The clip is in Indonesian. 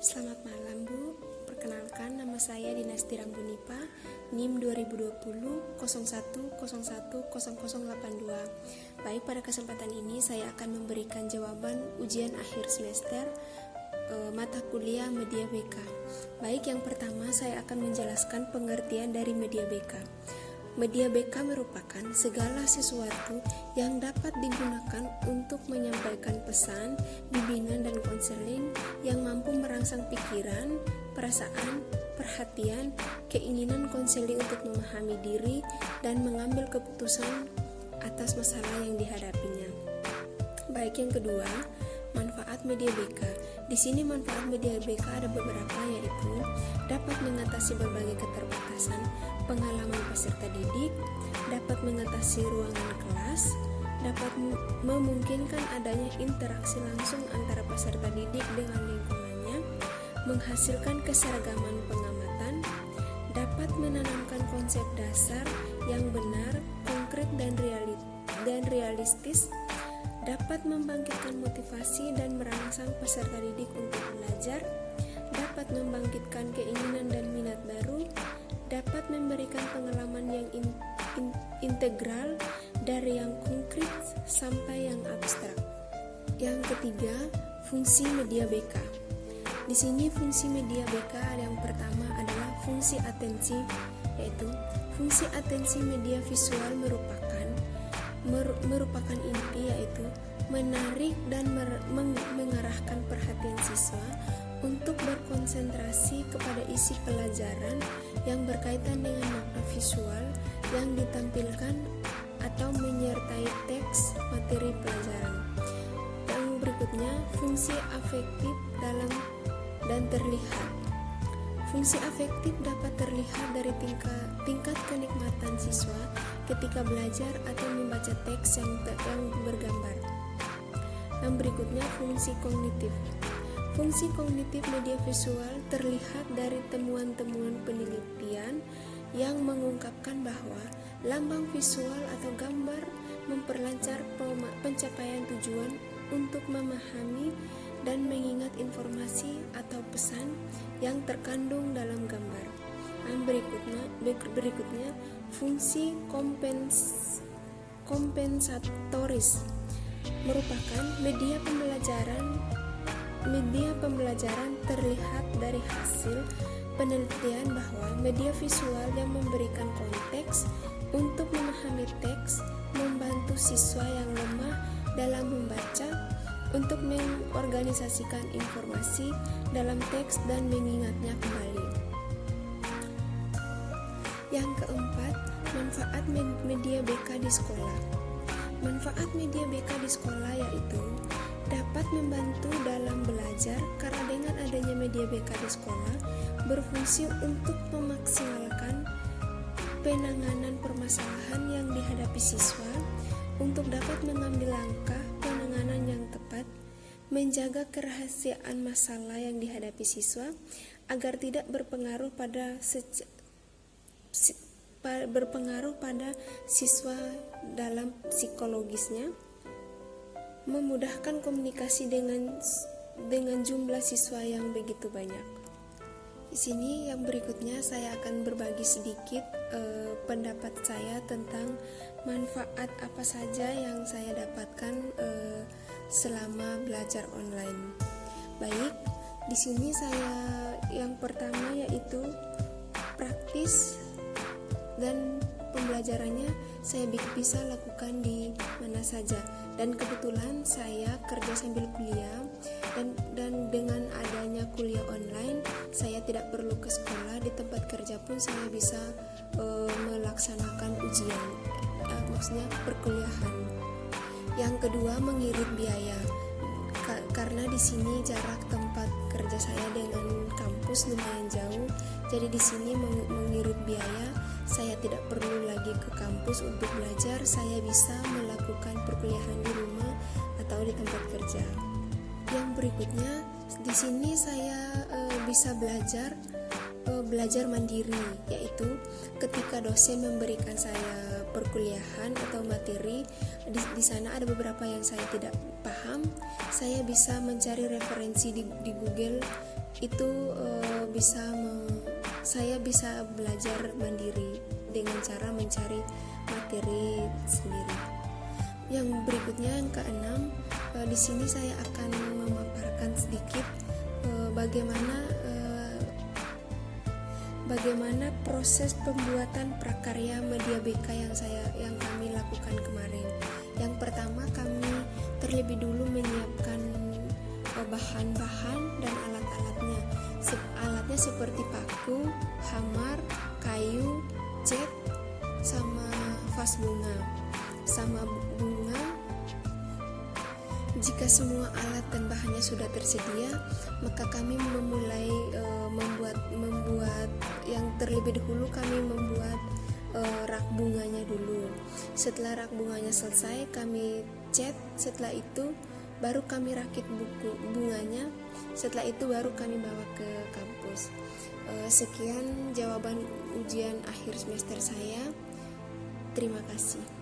Selamat malam Bu, perkenalkan nama saya Dinasti Rambunipa, NIM 2020 01010082. Baik, pada kesempatan ini saya akan memberikan jawaban ujian akhir semester mata kuliah Media BK. Baik, yang pertama saya akan menjelaskan pengertian dari Media BK. Media BK merupakan segala sesuatu yang dapat digunakan untuk menyampaikan pesan, bimbingan, dan konseling yang mampu merangsang pikiran, perasaan, perhatian, keinginan konseling untuk memahami diri dan mengambil keputusan atas masalah yang dihadapinya. Baik, yang kedua, manfaat Media BK. Di sini manfaat Media BK ada beberapa, yaitu dapat mengatasi berbagai keterbatasan pengalaman peserta didik, dapat mengatasi ruangan kelas, dapat memungkinkan adanya interaksi langsung antara peserta didik dengan lingkungannya, menghasilkan keseragaman pengamatan, dapat menanamkan konsep dasar yang benar, konkret, dan realistis, dapat membangkitkan motivasi dan merangsang peserta didik untuk belajar, dapat membangkitkan keinginan dan minat baru, dapat memberikan pengalaman yang integral dari yang konkret sampai yang abstrak. Yang ketiga, fungsi Media BK. Di sini fungsi Media BK yang pertama adalah fungsi atensi, yaitu fungsi atensi media visual merupakan inti, yaitu menarik dan mengarahkan perhatian siswa untuk berkonsentrasi kepada isi pelajaran yang berkaitan dengan makna visual yang ditampilkan atau menyertai teks materi pelajaran. Yang berikutnya, fungsi afektif dalam dan terlihat. Fungsi afektif dapat terlihat dari tingkat kenikmatan siswa ketika belajar atau membaca teks yang bergambar. Yang berikutnya, fungsi kognitif. Fungsi kognitif media visual terlihat dari temuan-temuan penelitian yang mengungkapkan bahwa lambang visual atau gambar memperlancar pencapaian tujuan untuk memahami dan mengingat informasi atau pesan yang terkandung dalam gambar. Yang berikutnya fungsi kompensatoris merupakan media pembelajaran terlihat dari hasil penelitian bahwa media visual yang memberikan konteks untuk memahami teks membantu siswa yang lemah dalam membaca untuk mengorganisasikan informasi dalam teks dan mengingatnya kembali. Yang keempat, manfaat media BK di sekolah. Manfaat media BK di sekolah yaitu dapat membantu dalam belajar karena dengan adanya media BK di sekolah berfungsi untuk memaksimalkan penanganan permasalahan yang dihadapi siswa untuk dapat mengambil langkah penanganan yang tepat, menjaga kerahasiaan masalah yang dihadapi siswa agar tidak berpengaruh pada siswa dalam psikologisnya, memudahkan komunikasi dengan jumlah siswa yang begitu banyak. Di sini yang berikutnya saya akan berbagi sedikit pendapat saya tentang manfaat apa saja yang saya dapatkan selama belajar online. Baik, di sini saya yang pertama yaitu praktis dan pembelajarannya saya bisa lakukan di mana saja, dan kebetulan saya kerja sambil kuliah dan dengan adanya kuliah online saya tidak perlu ke sekolah, di tempat kerja pun saya bisa melaksanakan ujian, maksudnya perkuliahan. Yang kedua, mengirit biaya. Karena di sini jarak tempat kerja saya dengan kampus lumayan jauh, jadi di sini mengirit biaya. Saya tidak perlu lagi ke kampus untuk belajar, saya bisa melakukan perkuliahan di rumah atau di tempat kerja. Yang berikutnya, di sini saya bisa belajar mandiri, yaitu ketika dosen memberikan saya perkuliahan atau materi, di sana ada beberapa yang saya tidak paham, saya bisa mencari referensi di Google saya bisa belajar mandiri dengan cara mencari materi sendiri. Yang berikutnya, yang keenam, di sini saya akan memaparkan sedikit bagaimana proses pembuatan prakarya media BK yang kami lakukan kemarin. Yang pertama, kami terlebih dulu menyiapkan bahan-bahan dan alat-alatnya. Alatnya seperti paku, hamar, kayu, cat, sama vas bunga. Jika semua alat dan bahannya sudah tersedia, maka kami memulai membuat yang terlebih dahulu kami membuat rak bunganya dulu. Setelah rak bunganya selesai, kami cat. Setelah itu baru kami rakit buku bunganya. Setelah itu baru kami bawa ke kampus. Sekian jawaban ujian akhir semester saya. Terima kasih.